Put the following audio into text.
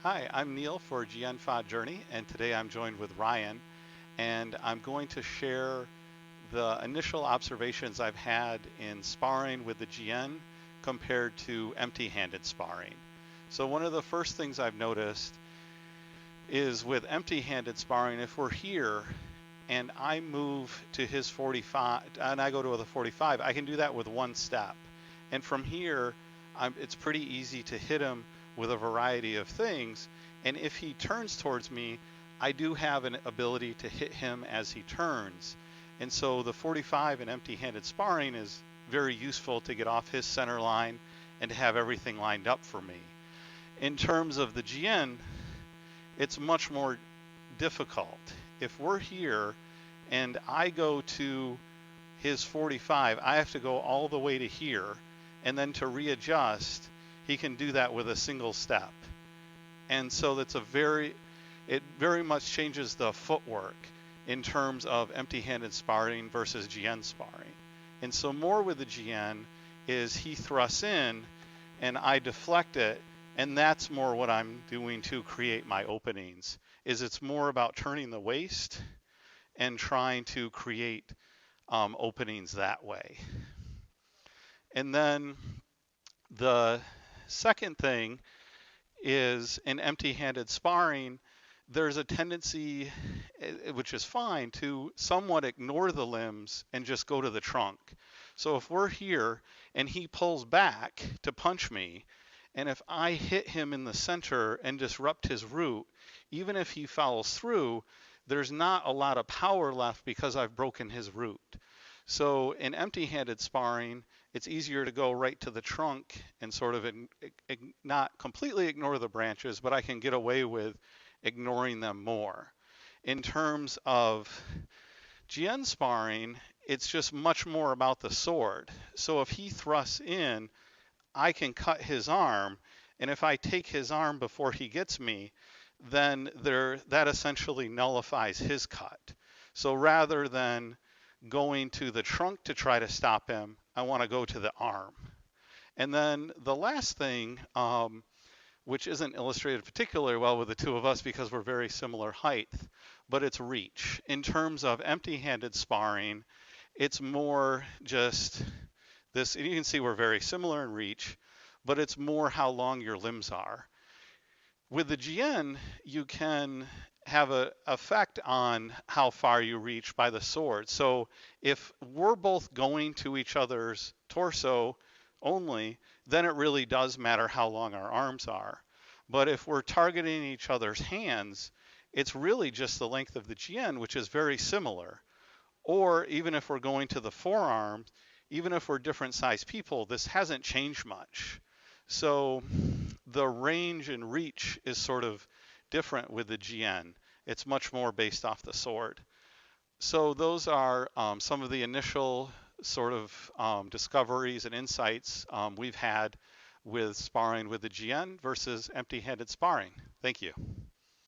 Hi, I'm Neil for Jian Journey, and today I'm joined with Ryan, and I'm going to share the initial observations I've had in sparring with the Jian compared to empty-handed sparring. So one of the first things I've noticed is with empty-handed sparring, if we're here and I move to his 45 and I go to the 45, I can do that with one step. And from here, it's pretty easy to hit him with a variety of things. And if he turns towards me, I do have an ability to hit him as he turns. And so the 45 in empty-handed sparring is very useful to get off his center line and to have everything lined up for me. In terms of the Jian, it's much more difficult. If we're here and I go to his 45, I have to go all the way to here, and then to readjust, he can do that with a single step. And so it very much changes the footwork in terms of empty-handed sparring versus Jian sparring. And so more with the Jian is he thrusts in and I deflect it, and that's more what I'm doing to create my openings. It's more about turning the waist and trying to create openings that way. And then the second thing is in empty-handed sparring, there's a tendency, which is fine, to somewhat ignore the limbs and just go to the trunk. So if we're here and he pulls back to punch me, and if I hit him in the center and disrupt his root, even if he follows through, there's not a lot of power left because I've broken his root. So in empty-handed sparring, it's easier to go right to the trunk and sort of not completely ignore the branches, but I can get away with ignoring them more. In terms of Jian sparring, it's just much more about the sword. So if he thrusts in, I can cut his arm, and if I take his arm before he gets me, then that essentially nullifies his cut. So rather than going to the trunk to try to stop him, I want to go to the arm. And then the last thing, which isn't illustrated particularly well with the two of us because we're very similar height, but it's reach. In terms of empty-handed sparring, it's more just this, and you can see we're very similar in reach, but it's more how long your limbs are. With the Jian, you can have an effect on how far you reach by the sword. So if we're both going to each other's torso only, then it really does matter how long our arms are. But if we're targeting each other's hands, it's really just the length of the Jian, which is very similar. Or even if we're going to the forearms, even if we're different sized people, this hasn't changed much. So the range and reach is sort of different with the Jian. It's much more based off the sword. So those are some of the initial sort of discoveries and insights we've had with sparring with the Jian versus empty-handed sparring. Thank you.